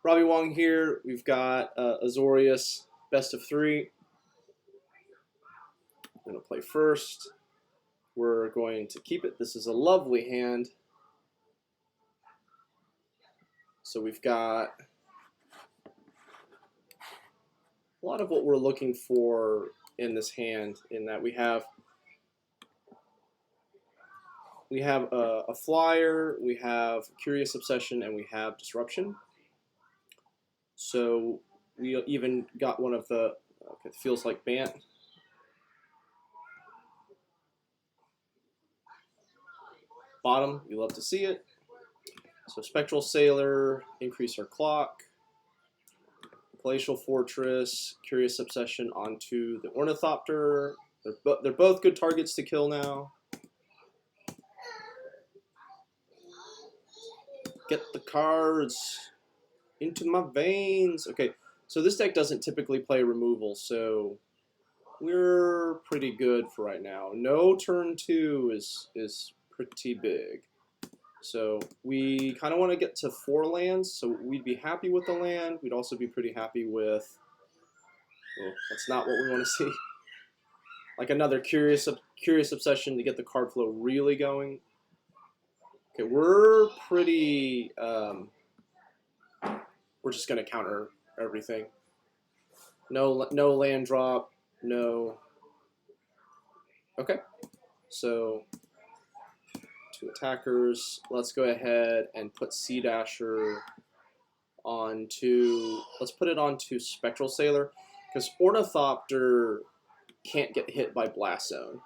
Robbie Wong here. We've got Azorious, best of 3. I'm going to play first. We're going to keep it. This is a lovely hand. So we've got a lot of what we're looking for in this hand, in that we have a flyer, we have Curious Obsession, and we have Disruption. So we even got one of the, it feels like Bant. Bottom, you love to see it. So Spectral Sailor, increase our clock. Glacial Fortress, Curious Obsession onto the Ornithopter. They're both good targets to kill now. Get the cards into my veins. Okay, so this deck doesn't typically play removal, so we're pretty good for right now. No turn 2 is pretty big. So we kind of want to get to 4 lands, so we'd be happy with the land. We'd also be pretty happy with, well, that's not what we want to see. Like another Curious Obsession to get the card flow really going. Okay, we're pretty, we're just going to counter everything. No land drop, no. Okay, so 2 attackers. Let's go ahead and put Sea-Dasher onto, let's put it onto Spectral Sailor, because Ornithopter can't get hit by Blast Zone.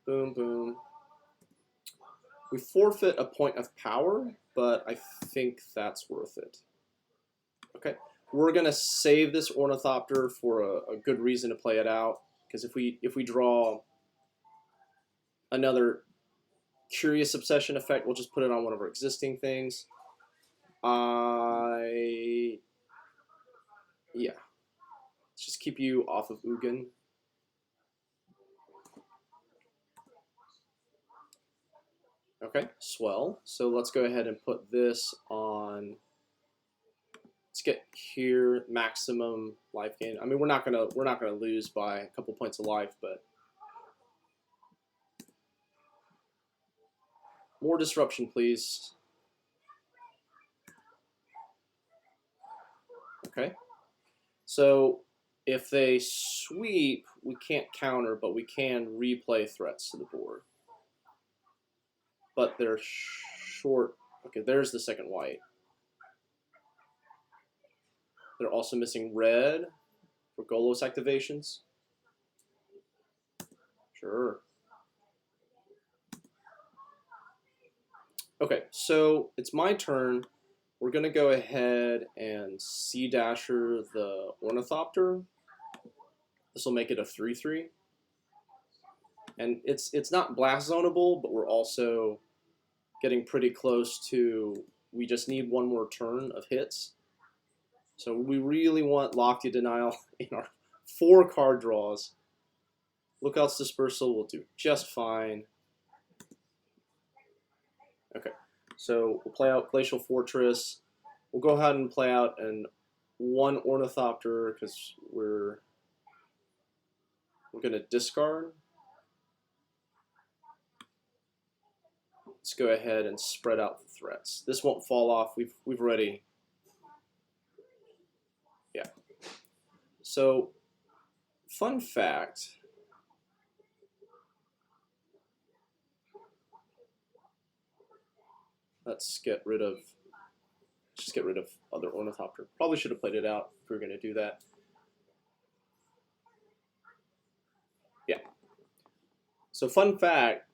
Boom, boom. We forfeit a point of power, but I think that's worth it. Okay, we're going to save this Ornithopter for a good reason to play it out, because if we draw another Curious Obsession effect, we'll just put it on one of our existing things. Yeah. Let's just keep you off of Ugin. Okay, swell. So let's go ahead and put this on. Let's get here maximum life gain. I mean, we're not gonna lose by a couple points of life, but more disruption, please. Okay. So if they sweep, we can't counter, but we can replay threats to the board. But they're short. Okay, there's the second white. They're also missing red for Golos activations. Sure. Okay, so it's my turn. We're going to go ahead and Sea-Dasher the Ornithopter. This will make it a 3/3. And it's not blast zonable, but we're also getting pretty close to, we just need one more turn of hits. So we really want Lofty Denial in our 4 card draws. Lookout's Dispersal will do just fine. Okay, so we'll play out Glacial Fortress. We'll go ahead and play out one Ornithopter because we're going to discard. Let's go ahead and spread out the threats. This won't fall off. We've already, yeah. So, fun fact. Let's get rid of. Just get rid of other Ornithopter. Probably should have played it out if we were going to do that. Yeah. So, fun fact.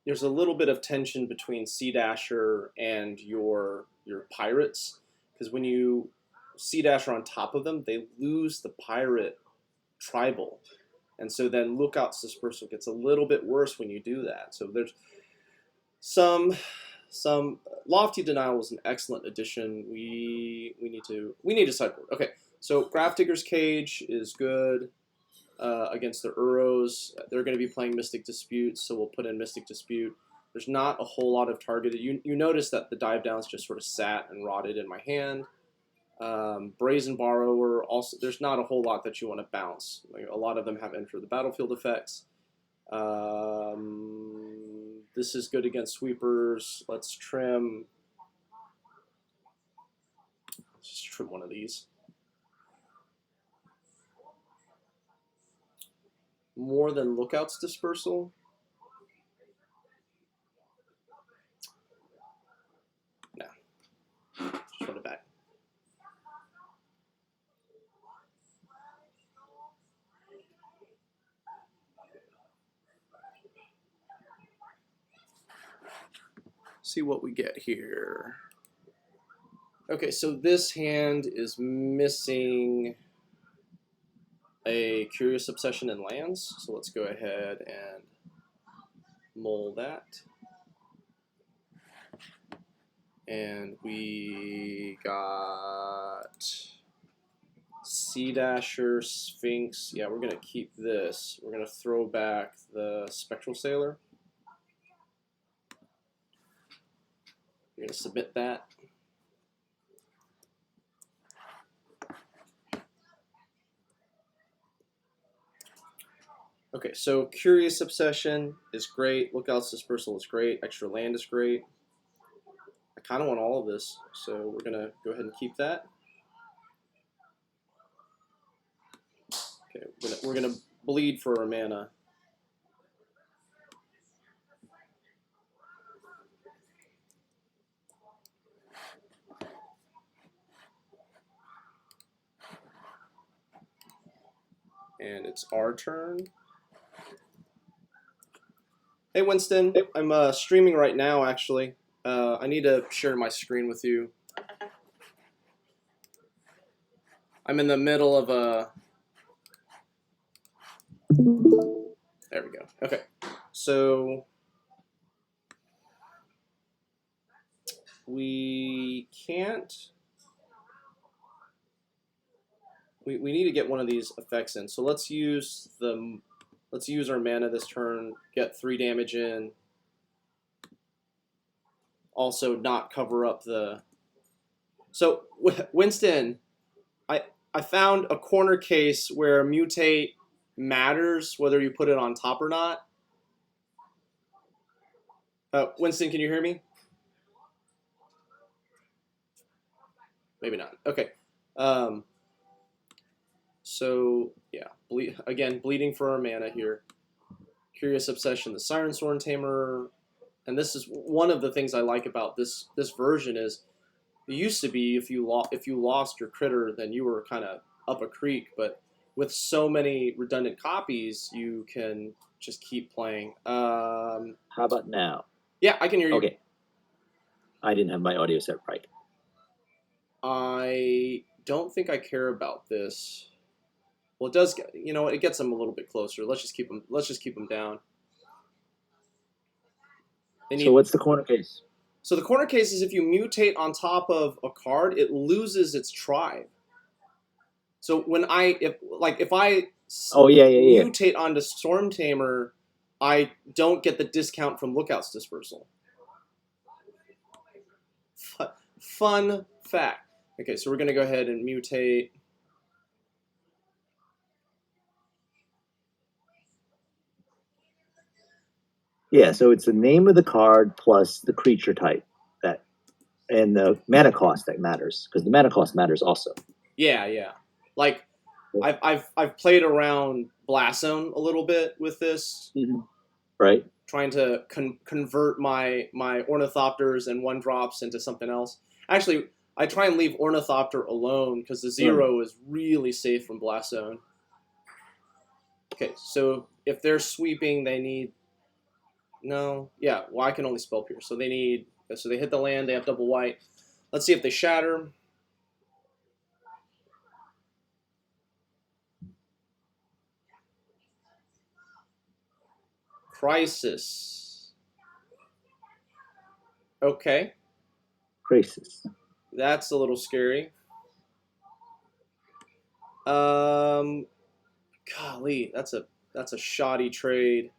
There's a little bit of tension between Sea-Dasher and your pirates, because when you Sea-Dasher on top of them, they lose the pirate tribal, and so then Lookout's Dispersal gets a little bit worse when you do that. So there's some Lofty Denial was an excellent addition. We need to sideboard. Okay, so Grafdigger's Cage is good. Against the Uros. They're going to be playing Mystic Dispute, so we'll put in Mystic Dispute. There's not a whole lot of targeted. You notice that the dive downs just sort of sat and rotted in my hand. Brazen Borrower, also, there's not a whole lot that you want to bounce. Like, a lot of them have enter the battlefield effects. This is good against sweepers. Let's trim. Let's just trim one of these. More than Lookout's Dispersal. No. Just run it back. See what we get here. Okay, so this hand is missing a Curious Obsession and lands, so let's go ahead and mull that. And we got Sea-Dasher, Sphinx. Yeah, we're going to keep this. We're going to throw back the Spectral Sailor. We're going to submit that. Okay, so Curious Obsession is great. Lookout's Dispersal is great. Extra land is great. I kind of want all of this, so we're going to go ahead and keep that. Okay, we're gonna bleed for our mana. And it's our turn. Hey Winston, I'm streaming right now actually. I need to share my screen with you. I'm in the middle of a... There we go. Okay, so we can't... We need to get one of these effects in. So let's use our mana this turn, get 3 damage in. Also not cover up the... So Winston, I found a corner case where mutate matters whether you put it on top or not. Winston, can you hear me? Maybe not. Okay. So yeah, bleeding for our mana here. Curious Obsession, the Siren Stormtamer, and this is one of the things I like about this version is it used to be if you lost your critter, then you were kind of up a creek, but with so many redundant copies, you can just keep playing. How about now? Yeah, I can hear you. Okay. I didn't have my audio set right. I don't think I care about this. Well, it does. You know, it gets them a little bit closer. Let's just keep them down. So what's the corner case? So the corner case is if you mutate on top of a card, it loses its tribe. So when if I mutate onto Stormtamer, I don't get the discount from Lookout's Dispersal. Fun fact. Okay, so we're gonna go ahead and mutate. Yeah, so it's the name of the card plus the creature type and the mana cost that matters, because the mana cost matters also. Yeah. Like I've played around Blast Zone a little bit with this. Mm-hmm. Right. Trying to convert my Ornithopters and 1-drops into something else. Actually, I try and leave Ornithopter alone because the 0 is really safe from Blast Zone. Okay, so if they're sweeping, they need... No, yeah, well, I can only spell pierce. So they need... So they hit the land, they have double white. Let's see if they shatter. Crisis. Okay. Crisis. That's a little scary. Golly, that's a shoddy trade.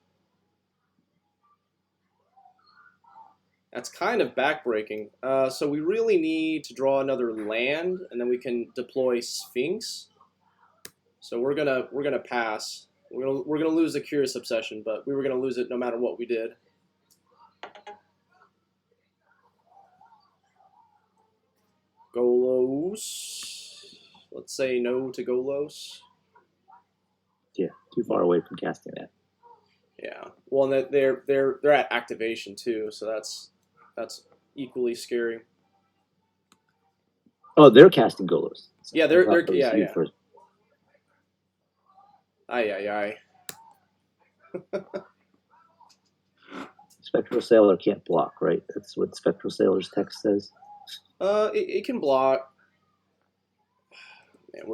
That's kind of backbreaking. So we really need to draw another land, and then we can deploy Sphinx. So we're gonna pass. We're gonna lose the Curious Obsession, but we were gonna lose it no matter what we did. Golos. Let's say no to Golos. Yeah, too far away from casting that. Yeah. Well, and they're at activation too, so that's equally scary. Oh, they're casting Golos. Yeah, they're yeah. First. Aye. Spectral Sailor can't block, right? That's what Spectral Sailor's text says. It can block. Man,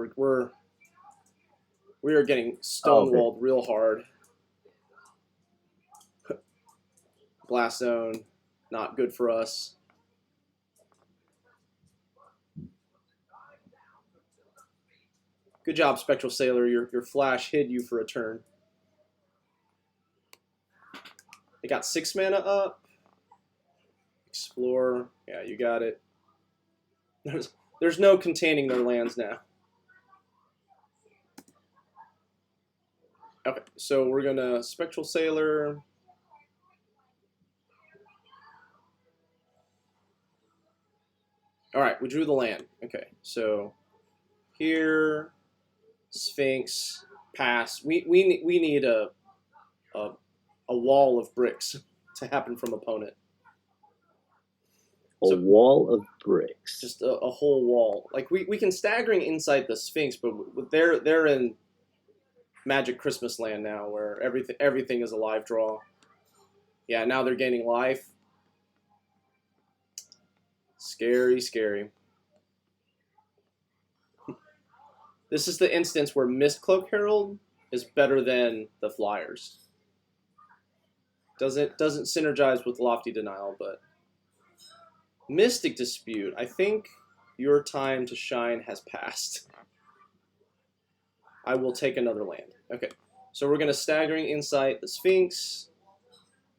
we are getting stonewalled real hard. Blast Zone, not good for us. Good job, Spectral Sailor. Your flash hid you for a turn. They got 6 mana up. Explore. Yeah, you got it. There's no containing their lands now. Okay, so we're gonna Spectral Sailor. All right, we drew the land. Okay, so here, Sphinx, pass. We need a wall of bricks to happen from opponent. A wall of bricks. Just a whole wall. Like we can Staggering Insight the Sphinx, but they're in Magic Christmas Land now, where everything is a live draw. Yeah, now they're gaining life. Scary, scary. This is the instance where Mistcloak Herald is better than the Flyers. Doesn't synergize with Lofty Denial, but Mystic Dispute. I think your time to shine has passed. I will take another land. Okay, so we're gonna Staggering Insight the Sphinx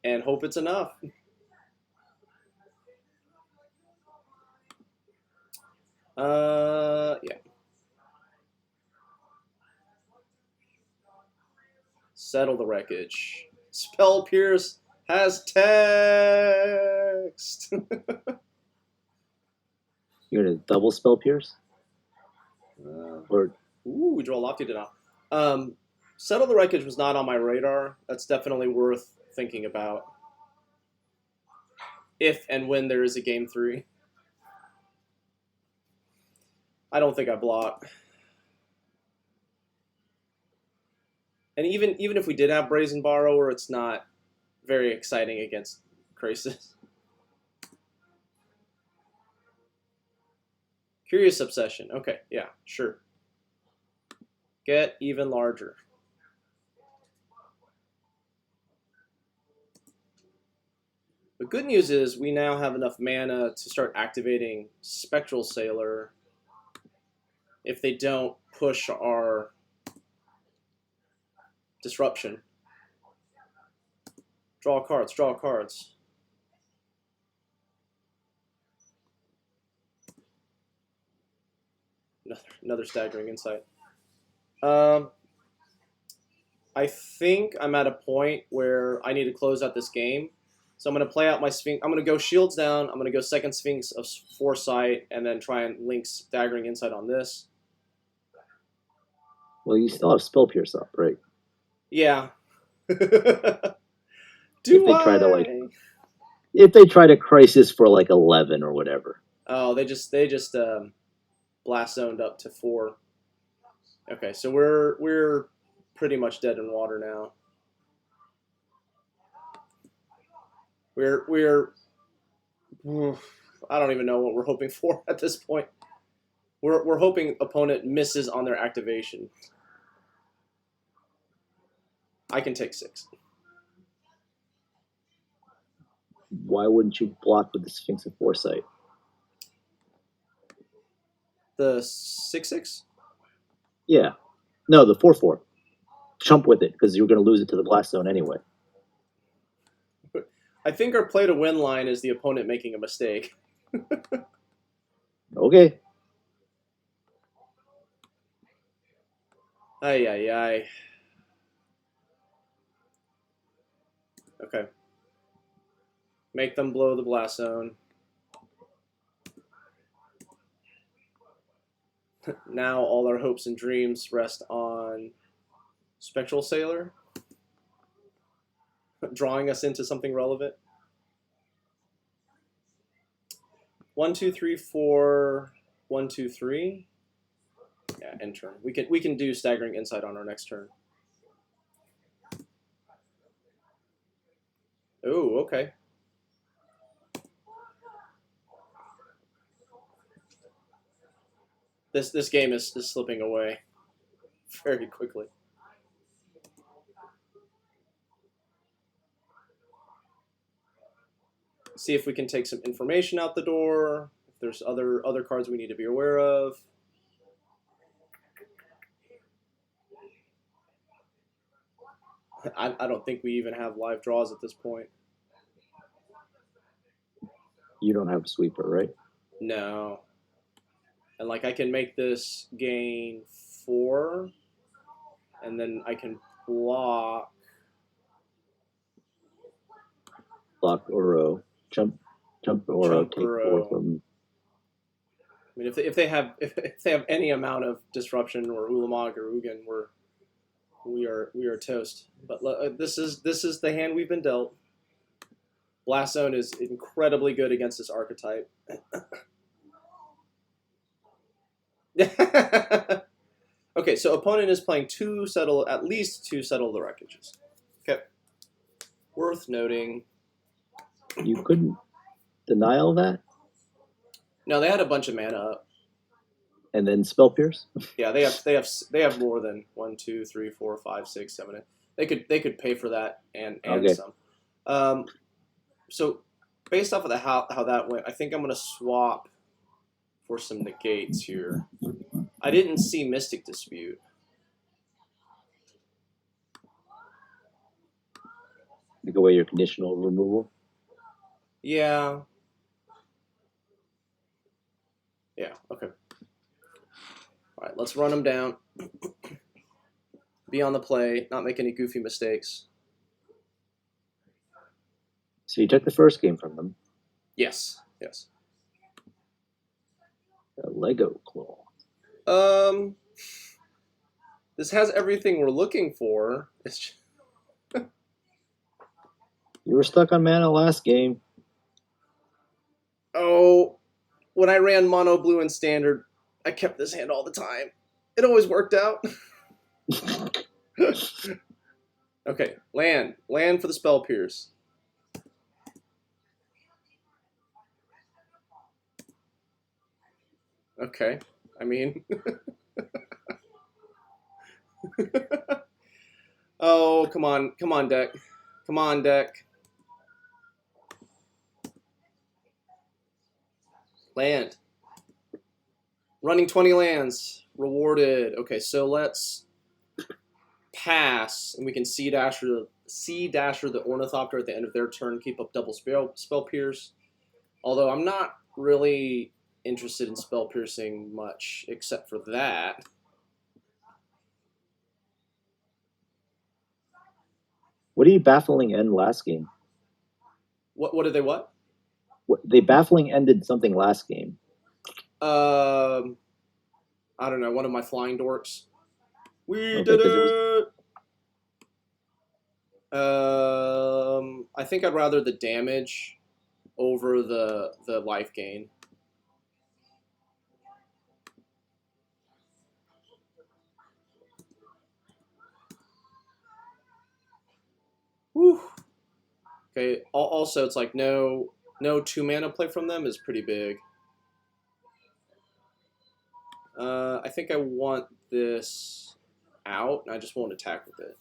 and hope it's enough. Yeah. Settle the Wreckage. Spell Pierce has text. You're gonna double Spell Pierce? Or we draw Lofty Denial. Settle the Wreckage was not on my radar. That's definitely worth thinking about. If and when there is a game 3. I don't think I block. And even if we did have Brazen Borrower, it's not very exciting against Krasis. Curious Obsession. Okay, yeah, sure. Get even larger. The good news is we now have enough mana to start activating Spectral Sailor if they don't push our disruption. Draw cards, draw cards. Another Staggering Insight. I think I'm at a point where I need to close out this game. So I'm going to play out my Sphinx. I'm going to go Shields down. I'm going to go second Sphinx of Foresight, and then try and link Staggering Insight on this. Well, you still have Spell Pierce up, right? Yeah. If they try to Crisis for like 11 or whatever. Oh, they just blast zoned up to 4. Okay, so we're pretty much dead in water now. We're I don't even know what we're hoping for at this point. We're hoping opponent misses on their activation. I can take 6. Why wouldn't you block with the Sphinx of Foresight? The 6/6? Yeah. No, the 4/4. Chump with it, because you're going to lose it to the Blast Zone anyway. I think our play to win line is the opponent making a mistake. Okay. Ay, ay, ay. Okay. Make them blow the blast zone. Now all our hopes and dreams rest on Spectral Sailor, drawing us into something relevant. 1, 2, 3, 4, 1, 2, 3. Yeah, end turn. We can do Staggering Insight on our next turn. Oh, okay. This game is slipping away very quickly. See if we can take some information out the door. If there's other cards we need to be aware of. I don't think we even have live draws at this point. You don't have a sweeper, right? No. And like I can make this gain 4, and then I can block. Block Oro. Jump Oro, Jump take Oro. 4 from. I mean, if they have any amount of disruption or Ulamog or Ugin, we are toast. But this is the hand we've been dealt. Blast Zone is incredibly good against this archetype. Okay, so opponent is playing at least two Settle the Wreckages. Okay. Worth noting. You couldn't denial that? No, they had a bunch of mana up. And then Spell Pierce? Yeah, they have more than 1, 2, 3, 4, 5, 6, 7. They could pay for that and Okay. some. So based off of how that went, I think I'm gonna swap for some negates here. I didn't see Mystic Dispute. Take away your conditional removal. Yeah. Yeah, okay. All right, let's run them down. Be on the play, not make any goofy mistakes. So you took the first game from them. Yes. A Lego Claw. This has everything we're looking for. You were stuck on mana last game. Oh, when I ran mono blue and standard, I kept this hand all the time. It always worked out. Okay, land for the Spell Pierce. Okay, I mean, oh, come on, deck. Land. Running 20 lands. Rewarded. Okay, so let's pass, and we can Sea-Dasher the Ornithopter at the end of their turn, keep up double spell pierce. Although I'm not really interested in spell piercing much, except for that. What did you baffling end last game? What did they what? They baffling ended something last game. I don't know. One of my flying dorks. We did it. I think I'd rather the damage over the life gain. Whew. Okay. Also, it's like no 2 mana play from them is pretty big. I think I want this out, and I just won't attack with it.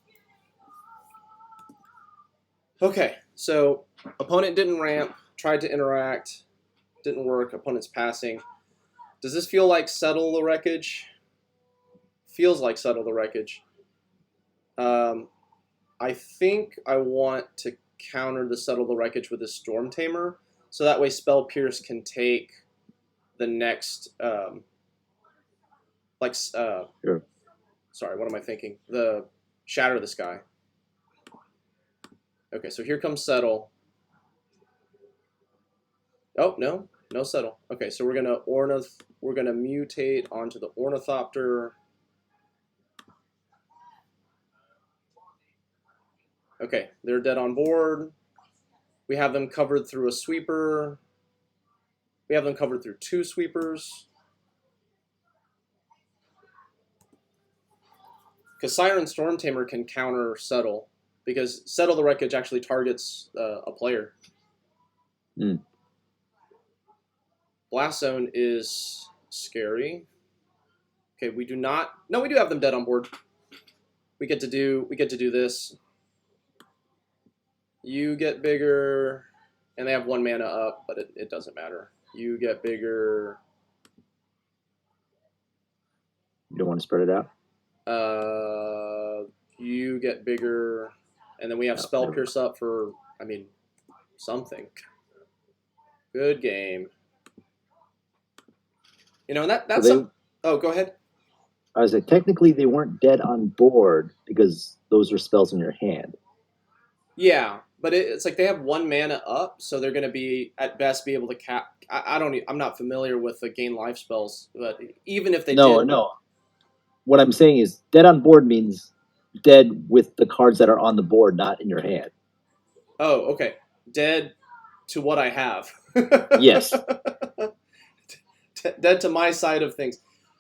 Okay, so opponent didn't ramp, tried to interact, didn't work, opponent's passing. Does this feel like Settle the Wreckage? Feels like Settle the Wreckage. I think I want to counter the Settle the Wreckage with his Stormtamer, so that way Spell Pierce can take the next, Sure. sorry, what am I thinking? The Shatter the Sky. Okay, so here comes Settle. Oh, no Settle. Okay, so we're gonna mutate onto the Ornithopter. Okay, they're dead on board. We have them covered through a sweeper. We have them covered through 2 sweepers. Because Siren Stormtamer can counter Settle, because Settle the Wreckage actually targets a player. Blast Zone is scary. Okay, we do not. No, we do have them dead on board. We get to do this. You get bigger, and they have 1 mana up, but it doesn't matter. You get bigger. You don't want to spread it out? You get bigger, and then we have Spell Pierce up for, I mean, something. Good game. You know, and that's oh, go ahead. I was like, technically they weren't dead on board because those were spells in your hand. Yeah, but it's like they have 1 mana up, so they're going to be at best be able to cap. I'm not familiar with the gain life spells, but even if they did, no. What I'm saying is dead on board means dead with the cards that are on the board, not in your hand. Oh, okay. Dead to what I have. Yes. Dead to my side of things.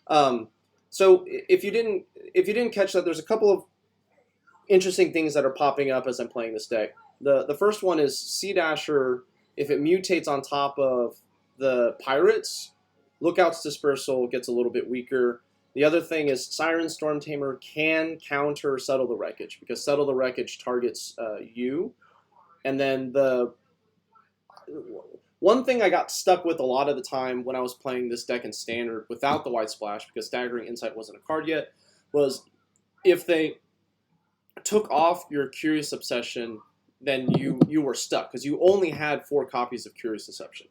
So if you didn't catch that, there's a couple of interesting things that are popping up as I'm playing this deck. The first one is Sea-Dasher. If it mutates on top of the Pirates, Lookout's Dispersal gets a little bit weaker. The other thing is Siren Stormtamer can counter Settle the Wreckage, because Settle the Wreckage targets you. And then the one thing I got stuck with a lot of the time when I was playing this deck in Standard without the White Splash, because Staggering Insight wasn't a card yet, was if they took off your Curious Obsession, then you were stuck, because you only had 4 copies of Curious Obsession.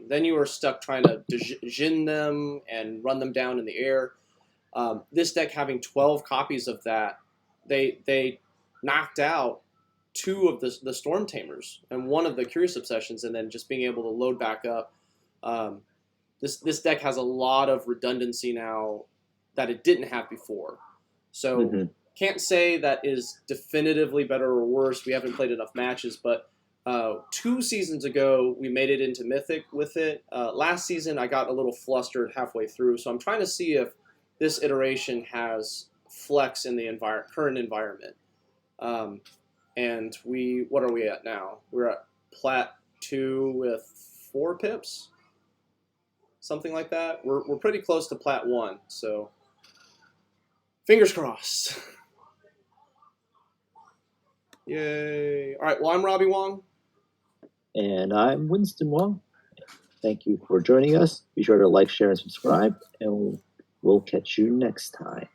Then you were stuck trying to Jin them and run them down in the air. This deck having 12 copies of that, they knocked out 2 of the Stormtamers and 1 of the Curious Obsessions, and then just being able to load back up. This deck has a lot of redundancy now that it didn't have before. So can't say that is definitively better or worse. We haven't played enough matches, but 2 seasons ago we made it into Mythic with it. Last season I got a little flustered halfway through, so I'm trying to see if this iteration has flex in the current environment. And what are we at now? We're at Plat 2 with 4 pips? Something like that. We're pretty close to Plat 1, so fingers crossed. Yay. All right, well, I'm Robbie Wong. And I'm Winston Wong. Thank you for joining us. Be sure to like, share, and subscribe, and we'll catch you next time.